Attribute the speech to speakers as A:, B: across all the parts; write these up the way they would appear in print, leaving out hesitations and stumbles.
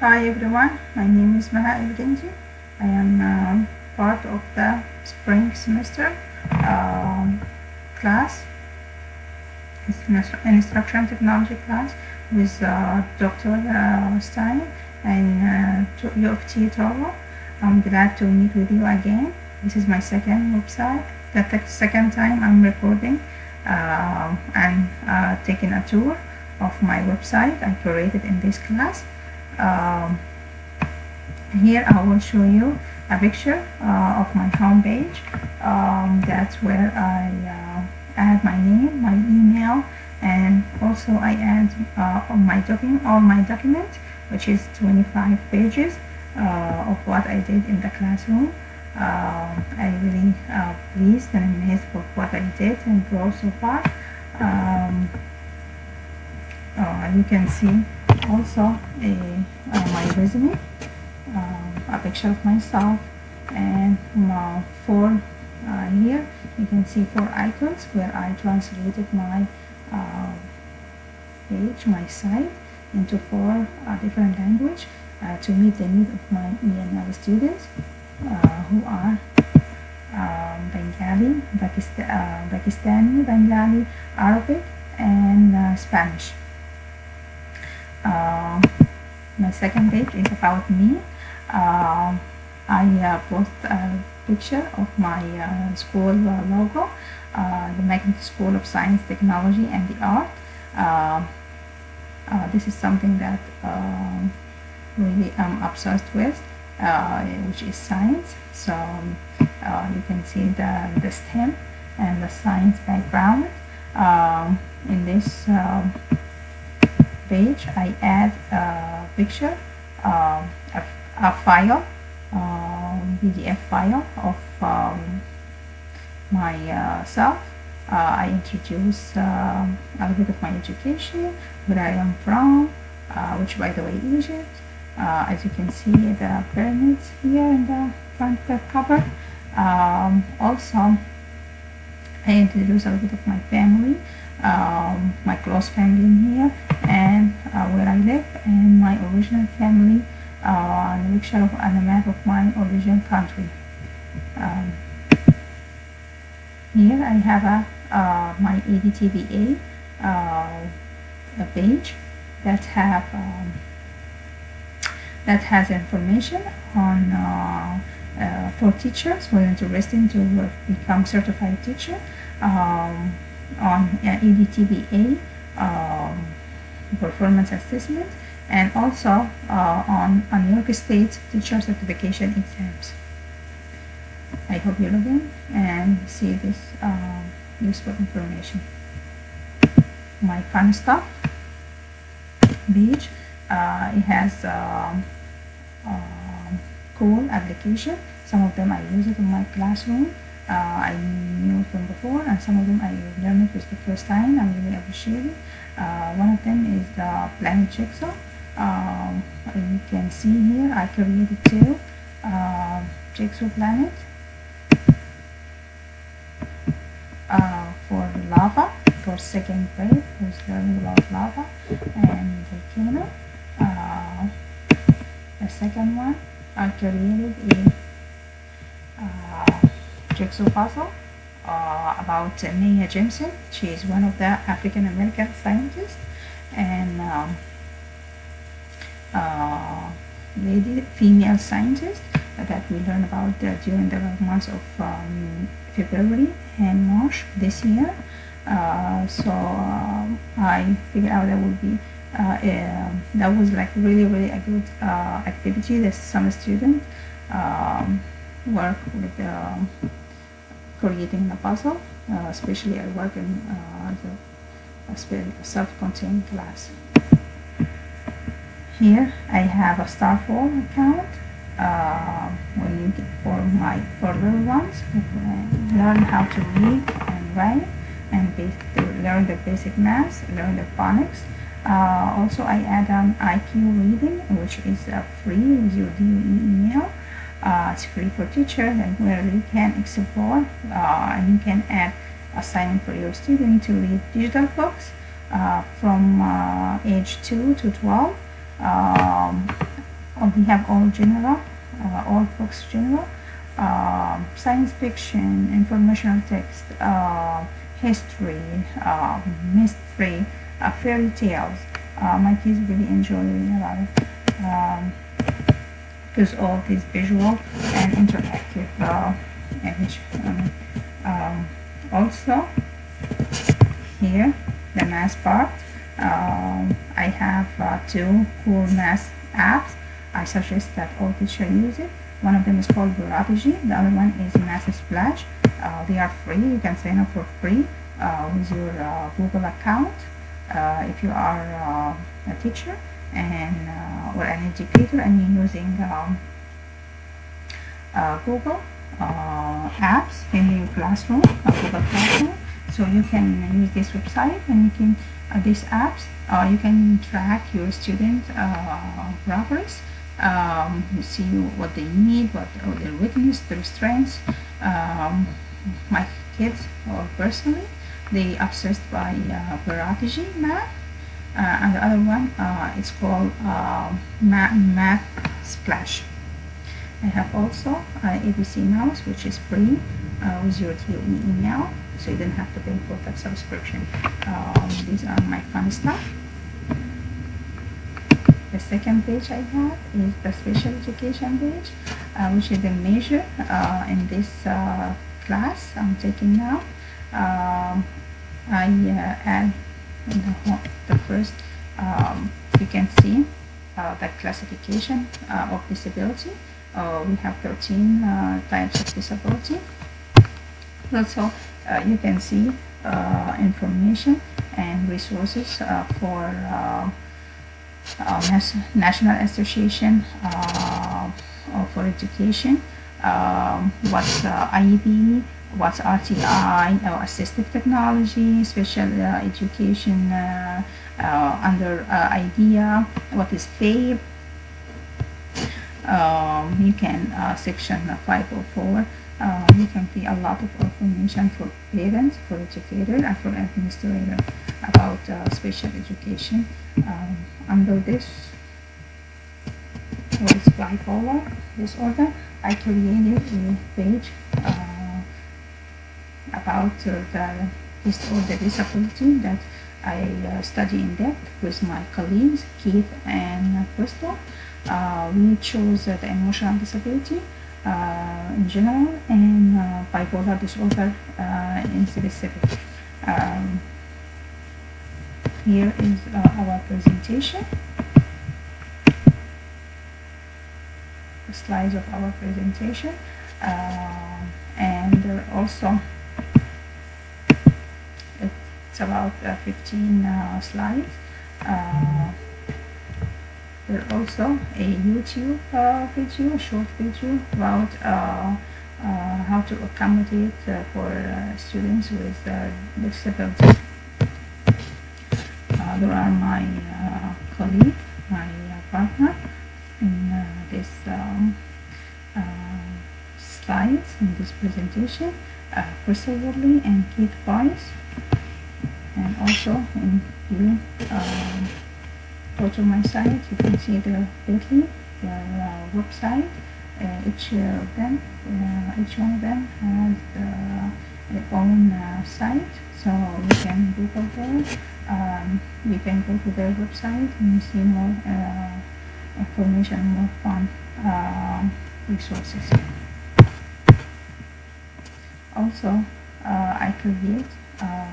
A: Hi everyone, my name is Maha Evidenji. I am part of the spring semester class, instruction technology class with Dr. Stein and U of T Togo. I'm glad to meet with you again. This is my second website. The second time I'm recording and taking a tour of my website I created in this class. Here I will show you a picture of my home page. That's where I add my name, my email, and also I add all my document, which is 25 pages of what I did in the classroom. I really pleased and amazed with what I did and grow so far. You can see also my resume, a picture of myself, and here you can see 4 icons where I translated my page, my site, into 4 different languages to meet the need of my ENL students who are Bengali, Pakistani, Bengali, Arabic, and Spanish. My second page is about me. I post a picture of my school logo, the Magnet School of Science, Technology, and the Art. This is something that really I'm obsessed with, which is science. So you can see the STEM and the science background. In this page I add a picture, a file, PDF file of myself. I introduce a little bit of my education, where I am from, which by the way is Egypt. As you can see, the pyramids here in the front cover. Also I introduce a little bit of my family, my close family in here, and where I live, and my original family, and a picture of and a map of my original country. Here I have my EDTVA a page that has information on for teachers who are interested to become certified teacher, on EDTVA performance assessment, and also on New York State teacher certification exams. I hope you log in and see this useful information. My fun stuff page, it has cool application. Some of them I use it in my classroom. I knew from before, and some of them I learned it for the first time. I really appreciate it. One of them is the Planet Jigsaw. You can see here I created 2 Jigsaw planet for lava, for second grade, who's learning about lava and volcano. The second one I created a jigsaw puzzle about Maya Jemison. She is one of the African American scientists and female scientist that we learn about during the months of February and March this year. So I figured out that would be that was like really a good activity that some students work with creating a puzzle, especially I work in a self-contained class. Here I have a Starfall account when you get for little ones who learn how to read and write and learn the basic math, learn the phonics. Also I add an IQ reading, which is free with your DOE email. It's free for teachers, and where you can explore and you can add assignment for your student to read digital books from age 2 to 12. we have all general, all books general, science fiction, informational text, history, mystery, fairy tales. My kids really enjoy reading a lot of because all these visual and interactive image. Also, here the math part. I have two cool math apps. I suggest that all teachers use it. One of them is called Prodigy. The other one is Math Splash. They are free. You can sign up for free with your Google account if you are a teacher and or an educator and you're using Google apps in your classroom, Google Classroom. So you can use this website and you can these apps. You can track your student progress. You see what they need, what their weakness, their strengths. My kids, or personally, they obsessed by Prodigy math. And the other one, it's called Math Splash. I have also ABC Mouse, which is free with your DOE email, so you don't have to pay for that subscription. These are my fun stuff. The second page I have is the special education page, which is the major in this class I'm taking now. I add in the first, you can see the classification of disability. We have 13 types of disability. Also, you can see information and resources for National Association for Education, what's IEP, what's RTI, assistive technology, special education under IDEA, what is FABE. You can section 504. You can see a lot of information for parents, for educators, and for administrators about special education. Under this, what is bipolar disorder, I created a page about the disorder disability that I study in depth with my colleagues, Keith and Crystal. We chose the emotional disability in general and bipolar disorder in specific. Here is our presentation. The slides of our presentation, and also it's about 15 slides. There's also a YouTube video, a short video about how to accommodate for students with disabilities. There are my colleague, my partner in this slides in this presentation, Crystal Woodley and Keith Price. And also, if you go to my site, you can see the Bitly, their website. Each one of them has their own site, so you can Google there. You can go to their website and see more information, more fun resources. Also, I create a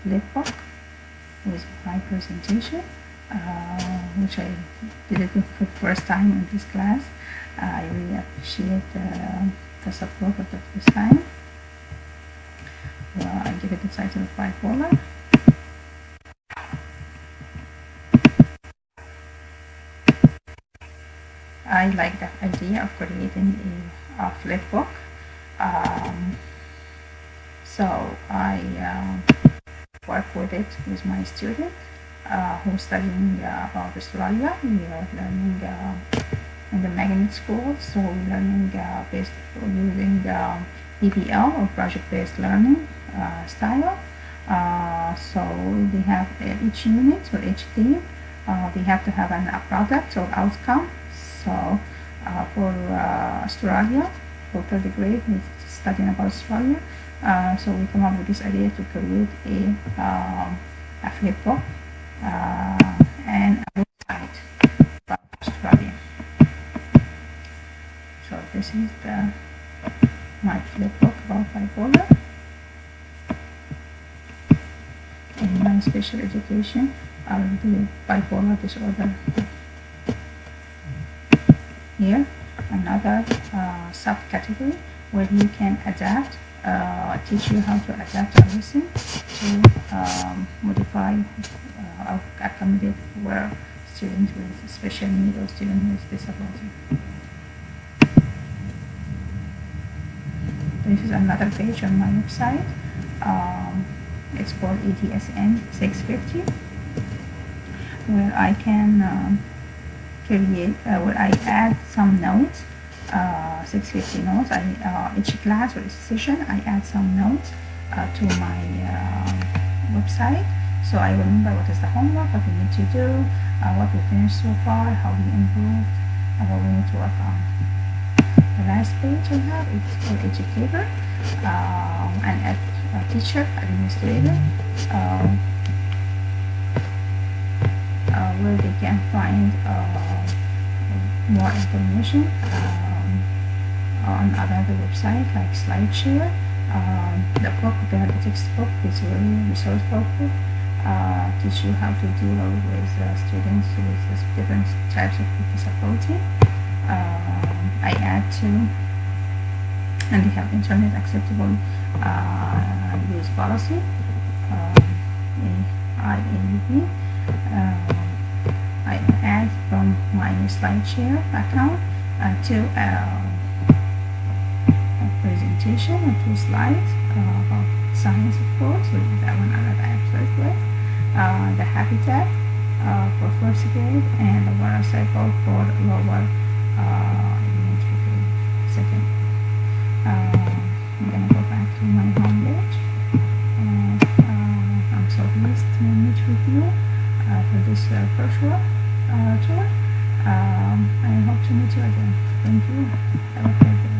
A: flipbook with my presentation, which I did it for the first time in this class. I really appreciate the support of the first time. I give it the title of bipolar. I like the idea of creating a flipbook. So I work with it with my student who's studying about Australia. We are learning in the magnet school, so we're learning based using PBL or project-based learning style. So they have each unit or each team they have to have a product or outcome. So for Australia, for third grade, we're studying about Australia. So we come up with this idea to create a flip book and a website about Australia. So this is my flip book about bipolar. In my special education, I will do bipolar disorder. Here, another subcategory where you can adapt, teach you how to adapt a lesson to modify or accommodate for students with special needs or students with disability. This is another page on my website. It's called EDSN 650, where I can create, where I add some notes, 650 notes. Each class or each session, I add some notes to my website, so I remember what is the homework, what we need to do, what we finished so far, how we improved, and what we need to work on. The last page I have is for educator, and a teacher, administrator, where they can find more information on another website like SlideShare. The book, the textbook, is really resourceful book. Teach you how to deal with students with different types of disability. I add to, and they have internet acceptable use policy, IAUP. I add from my SlideShare account to a presentation or 2 slides about science, of course, which is that one that I started with, the habitat for first grade, and the water cycle for lower elementary grade, second. I'm going to go back to my home page, and I'm so pleased to meet with you for this virtual tour. I hope to meet you again. Thank you. Have a great day.